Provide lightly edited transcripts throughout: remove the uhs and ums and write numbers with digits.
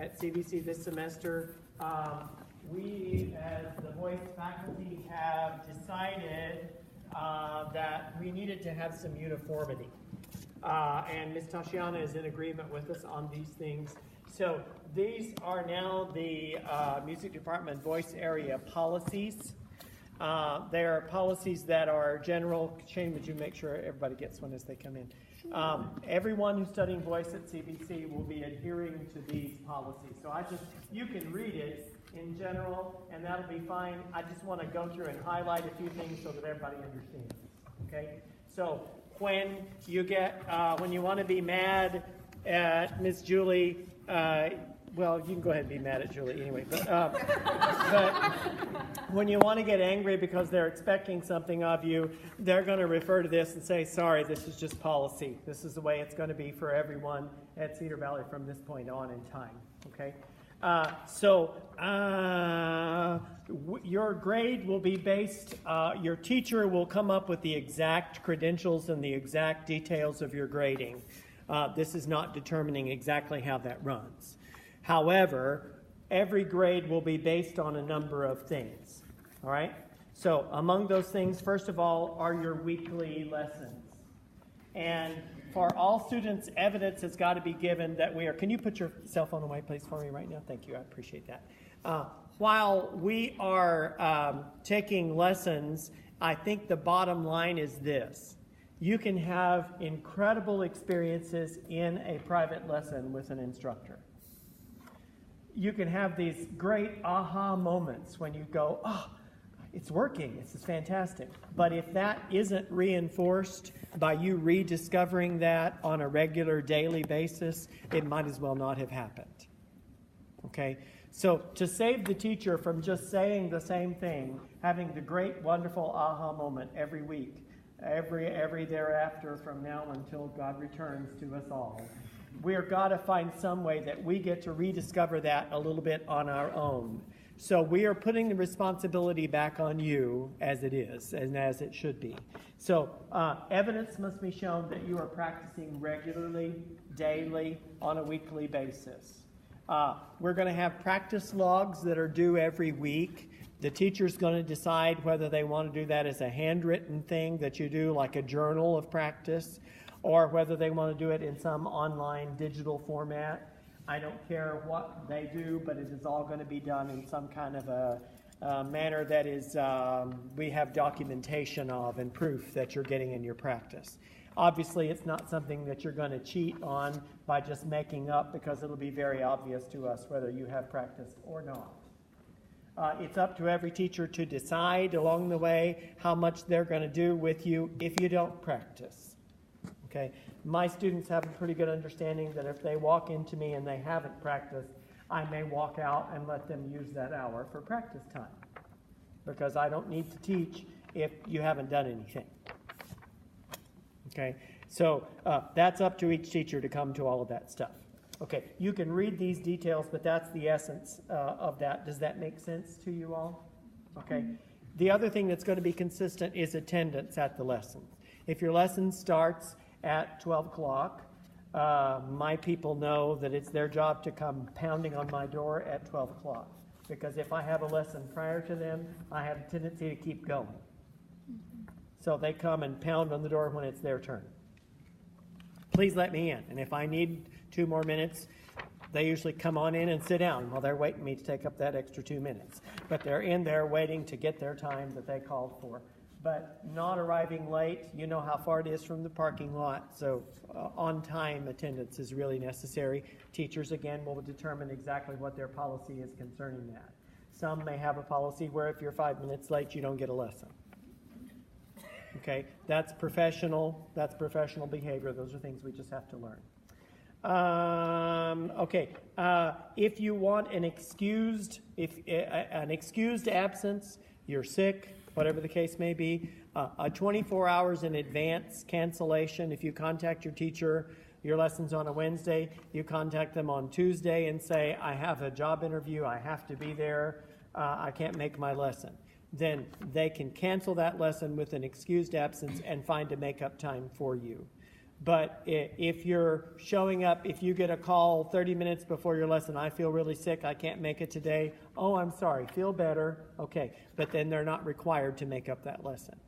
at CVC this semester. We, as the voice faculty, have decided that we needed to have some uniformity. And Ms. Tashiana is in agreement with us on these things. So these are now the music department voice area policies. They are policies that are general. Shane, would you make sure everybody gets one as they come in? Everyone who's studying voice at CVC will be adhering to these policies. So you can read it in general, and that'll be fine. I just want to go through and highlight a few things so that everybody understands. Okay? So when you want to be mad at Miss Julie, well, you can go ahead and be mad at Julie anyway. But when you want to get angry because they're expecting something of you, they're going to refer to this and say, sorry, this is just policy. This is the way it's going to be for everyone at Cedar Valley from this point on in time. Okay? Your grade will be based, your teacher will come up with the exact credentials and the exact details of your grading. This is not determining exactly how that runs. However, every grade will be based on a number of things. All right? So among those things, first of all, are your weekly lessons. And for all students, evidence has got to be given that we are. Can you put your cell phone away, please, for me right now? Thank you. I appreciate that. While we are taking lessons, I think the bottom line is this. You can have incredible experiences in a private lesson with an instructor. You can have these great aha moments when you go, oh, it's working, this is fantastic. But if that isn't reinforced by you rediscovering that on a regular daily basis, it might as well not have happened. Okay? So to save the teacher from just saying the same thing, having the great, wonderful aha moment every week, every thereafter from now until God returns to us all, we've got to find some way that we get to rediscover that a little bit on our own. So we are putting the responsibility back on you as it is and as it should be. So evidence must be shown that you are practicing regularly, daily, on a weekly basis. We're going to have practice logs that are due every week. The teacher's going to decide whether they want to do that as a handwritten thing that you do, like a journal of practice, or whether they want to do it in some online digital format. I don't care what they do, but it is all going to be done in some kind of a manner that is we have documentation of and proof that you're getting in your practice. Obviously, it's not something that you're going to cheat on by just making up, because it'll be very obvious to us whether you have practiced or not. It's up to every teacher to decide along the way how much they're going to do with you if you don't practice. Okay, my students have a pretty good understanding that if they walk into me and they haven't practiced, I may walk out and let them use that hour for practice time, because I don't need to teach if you haven't done anything. Okay, so that's up to each teacher to come to all of that stuff. Okay, you can read these details, but that's the essence of that. Does that make sense to you all? Okay. The other thing that's going to be consistent is attendance at the lessons. If your lesson starts at 12 o'clock, my people know that it's their job to come pounding on my door at 12 o'clock. Because if I have a lesson prior to them, I have a tendency to keep going. So they come and pound on the door when it's their turn. Please let me in. And if I need 2 more minutes, they usually come on in and sit down while they're waiting for me to take up that extra 2 minutes. But they're in there waiting to get their time that they called for. But not arriving late, you know how far it is from the parking lot, so on-time attendance is really necessary. Teachers, again, will determine exactly what their policy is concerning that. Some may have a policy where if you're 5 minutes late, you don't get a lesson. Okay, that's professional behavior. Those are things we just have to learn. If you want an excused absence, you're sick, whatever the case may be, a 24 hours in advance cancellation. If you contact your teacher, your lesson's on a Wednesday, you contact them on Tuesday and say, I have a job interview, I have to be there, I can't make my lesson. Then they can cancel that lesson with an excused absence and find a make-up time for you. But if you're showing up, if you get a call 30 minutes before your lesson, I feel really sick, I can't make it today. Oh, I'm sorry, feel better. Okay, but then they're not required to make up that lesson.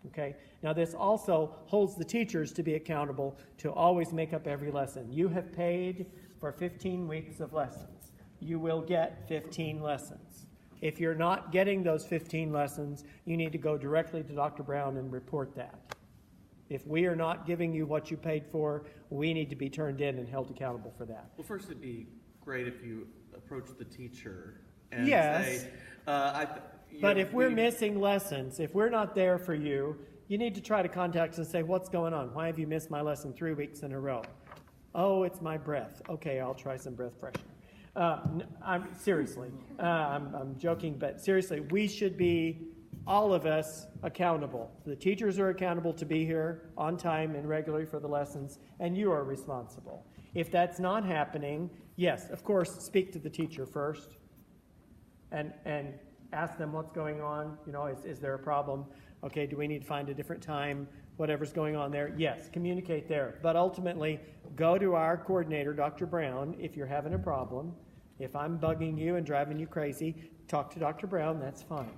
Okay, now this also holds the teachers to be accountable to always make up every lesson. You have paid for 15 weeks of lessons. You will get 15 lessons. If you're not getting those 15 lessons, you need to go directly to Dr. Brown and report that. If we are not giving you what you paid for, we need to be turned in and held accountable for that. Well, first, it'd be great if you approach the teacher and yes, say, but if we're missing lessons, if we're not there for you, you need to try to contact us and say, what's going on? Why have you missed my lesson 3 weeks in a row? Oh, it's my breath. Okay, I'll try some breath freshener. I'm joking, but seriously, we should be, all of us, accountable. The teachers are accountable to be here on time and regularly for the lessons, and you are responsible. If that's not happening, yes, of course, speak to the teacher first and ask them what's going on. You know, is there a problem? Okay, do we need to find a different time? Whatever's going on there, yes, communicate there. But ultimately, go to our coordinator, Dr. Brown, if you're having a problem. If I'm bugging you and driving you crazy, talk to Dr. Brown, that's fine.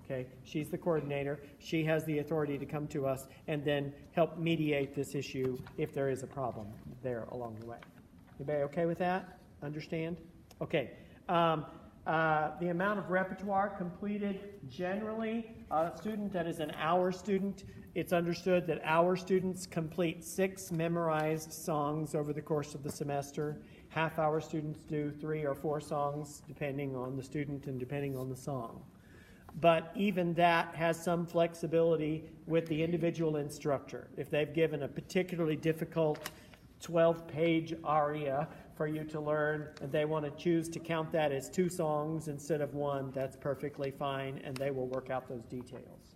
Okay, she's the coordinator. She has the authority to come to us and then help mediate this issue if there is a problem there along the way. Everybody okay with that? Understand? Okay. The amount of repertoire completed, generally, a student that is an hour student, it's understood that our students complete 6 memorized songs over the course of the semester. Half-hour students do 3 or 4 songs, depending on the student and depending on the song. But even that has some flexibility with the individual instructor. If they've given a particularly difficult 12-page aria for you to learn, and they want to choose to count that as 2 songs instead of 1, that's perfectly fine, and they will work out those details.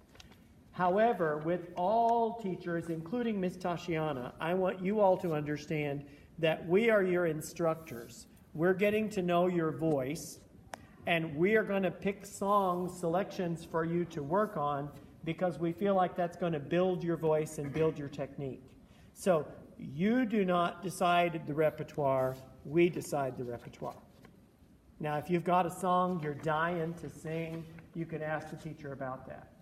However, with all teachers, including Ms. Tashiana, I want you all to understand that we are your instructors. We're getting to know your voice, and we are going to pick song selections for you to work on because we feel like that's going to build your voice and build your technique. So you do not decide the repertoire, we decide the repertoire. Now, if you've got a song you're dying to sing, you can ask the teacher about that.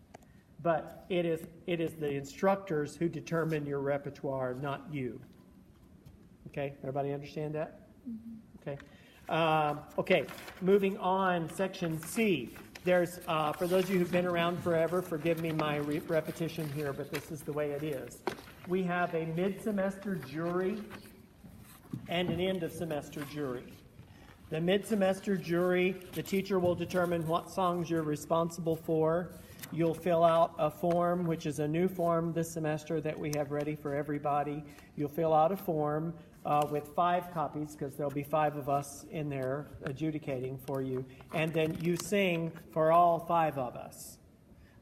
But it is the instructors who determine your repertoire, not you. Okay, everybody understand that? Okay. Okay, moving on, section C. There's, for those of you who've been around forever, forgive me my repetition here, but this is the way it is. We have a mid-semester jury and an end-of-semester jury. The mid-semester jury, the teacher will determine what songs you're responsible for. You'll fill out a form, which is a new form this semester that we have ready for everybody. You'll fill out a form with 5 copies, because there'll be 5 of us in there adjudicating for you. And then you sing for all 5 of us.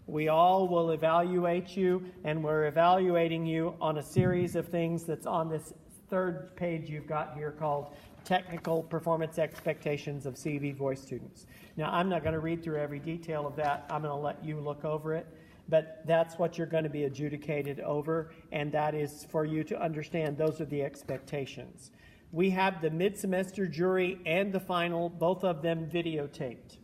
We all will evaluate you, and we're evaluating you on a series of things that's on this 3rd page you've got here called Technical Performance Expectations of CV Voice Students. Now, I'm not going to read through every detail of that. I'm going to let you look over it. But that's what you're going to be adjudicated over, and that is for you to understand those are the expectations. We have the mid-semester jury and the final, both of them videotaped.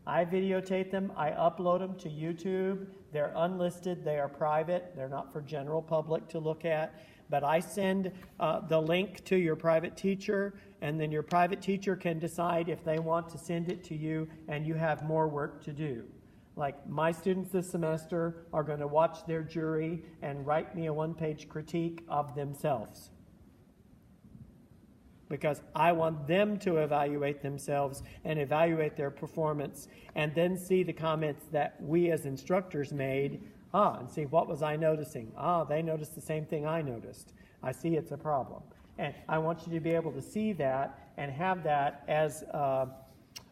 I videotape them, I upload them to YouTube. They're unlisted, they are private, they're not for general public to look at. But I send the link to your private teacher, and then your private teacher can decide if they want to send it to you, and you have more work to do. Like my students this semester are going to watch their jury and write me a 1-page critique of themselves. Because I want them to evaluate themselves and evaluate their performance and then see the comments that we as instructors made, and see what was I noticing. They noticed the same thing I noticed. I see it's a problem. And I want you to be able to see that and have that as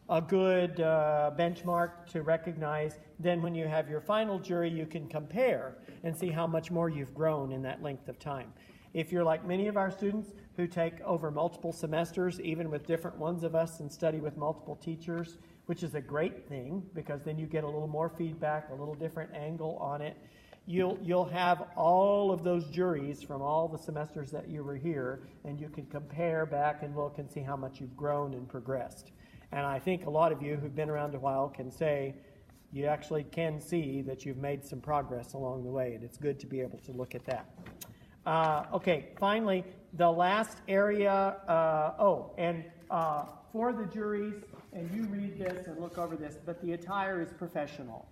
a good benchmark to recognize. Then when you have your final jury, you can compare and see how much more you've grown in that length of time. If you're like many of our students who take over multiple semesters, even with different ones of us, and study with multiple teachers, which is a great thing because then you get a little more feedback, a little different angle on it. you'll have all of those juries from all the semesters that you were here, and you can compare back and look and see how much you've grown and progressed. And I think a lot of you who've been around a while can say you actually can see that you've made some progress along the way, and it's good to be able to look at that. Okay, finally, the last area, for the juries, and you read this and look over this, but the attire is professional.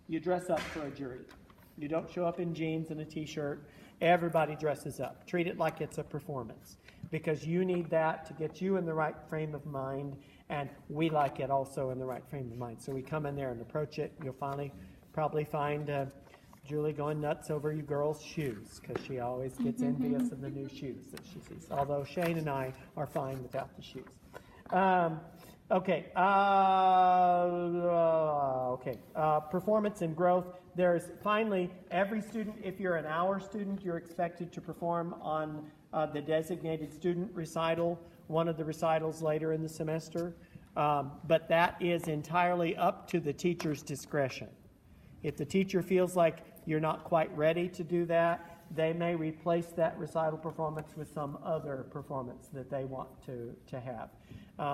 You dress up for a jury. You don't show up in jeans and a t-shirt. Everybody dresses up. Treat it like it's a performance, because you need that to get you in the right frame of mind, and we like it also in the right frame of mind. So we come in there and approach it. You'll probably find Julie going nuts over you girls' shoes, because she always gets envious of the new shoes that she sees, although Shane and I are fine without the shoes. Performance and growth. There's finally, every student, if you're an hour student, you're expected to perform on the designated student recital, one of the recitals later in the semester. But that is entirely up to the teacher's discretion. If the teacher feels like you're not quite ready to do that, they may replace that recital performance with some other performance that they want to have.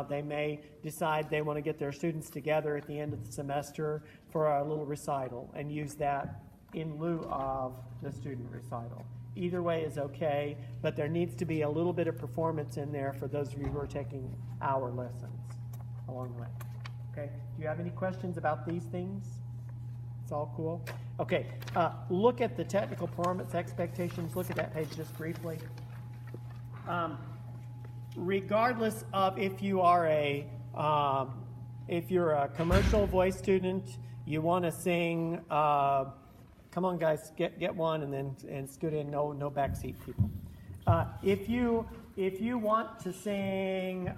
They may decide they want to get their students together at the end of the semester for a little recital and use that in lieu of the student recital. Either way is okay, but there needs to be a little bit of performance in there for those of you who are taking hour lessons along the way. Okay, do you have any questions about these things? It's all cool? Okay, look at the technical performance expectations. Look at that page just briefly. Regardless of if you're a commercial voice student, you want to sing, come on guys, get one and scoot in, no backseat people. If you want to sing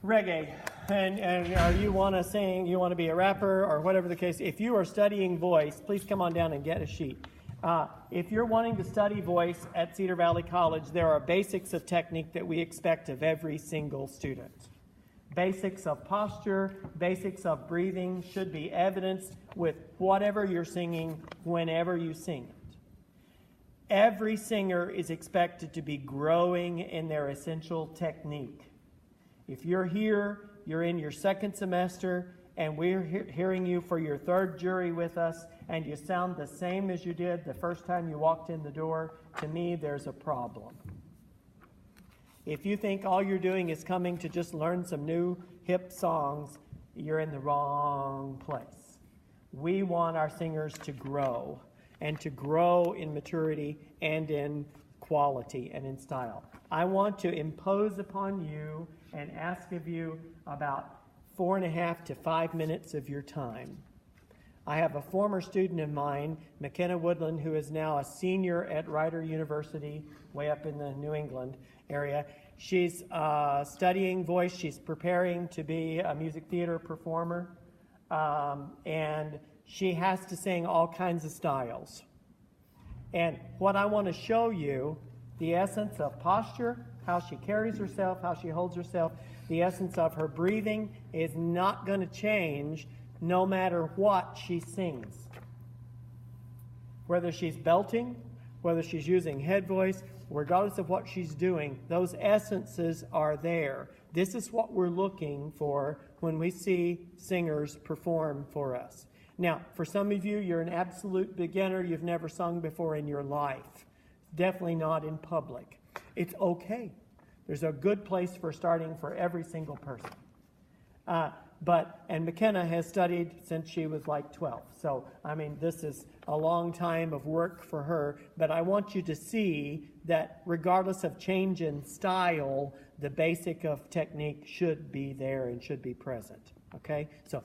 reggae, or you want to sing, you want to be a rapper, or whatever the case, if you are studying voice, please come on down and get a sheet. If you're wanting to study voice at Cedar Valley College, there are basics of technique that we expect of every single student. Basics of posture, basics of breathing should be evidenced with whatever you're singing whenever you sing it. Every singer is expected to be growing in their essential technique. If you're here, you're in your second semester, and we're hearing you for your third jury with us, and you sound the same as you did the first time you walked in the door, to me, there's a problem. If you think all you're doing is coming to just learn some new hip songs, you're in the wrong place. We want our singers to grow, and to grow in maturity and in quality and in style. I want to impose upon you and ask of you about 4.5 to 5 minutes of your time. I have a former student of mine, McKenna Woodland, who is now a senior at Rider University, way up in the New England area. She's studying voice. She's preparing to be a music theater performer, and she has to sing all kinds of styles. And what I want to show you, the essence of posture, how she carries herself, how she holds herself, the essence of her breathing is not going to change no matter what she sings. Whether she's belting, whether she's using head voice, regardless of what she's doing, those essences are there. This is what we're looking for when we see singers perform for us. Now, for some of you, you're an absolute beginner. You've never sung before in your life. Definitely not in public. It's okay. There's a good place for starting for every single person. And McKenna has studied since she was like 12. So, I mean, this is a long time of work for her. But I want you to see that regardless of change in style, the basic of technique should be there and should be present. Okay? So.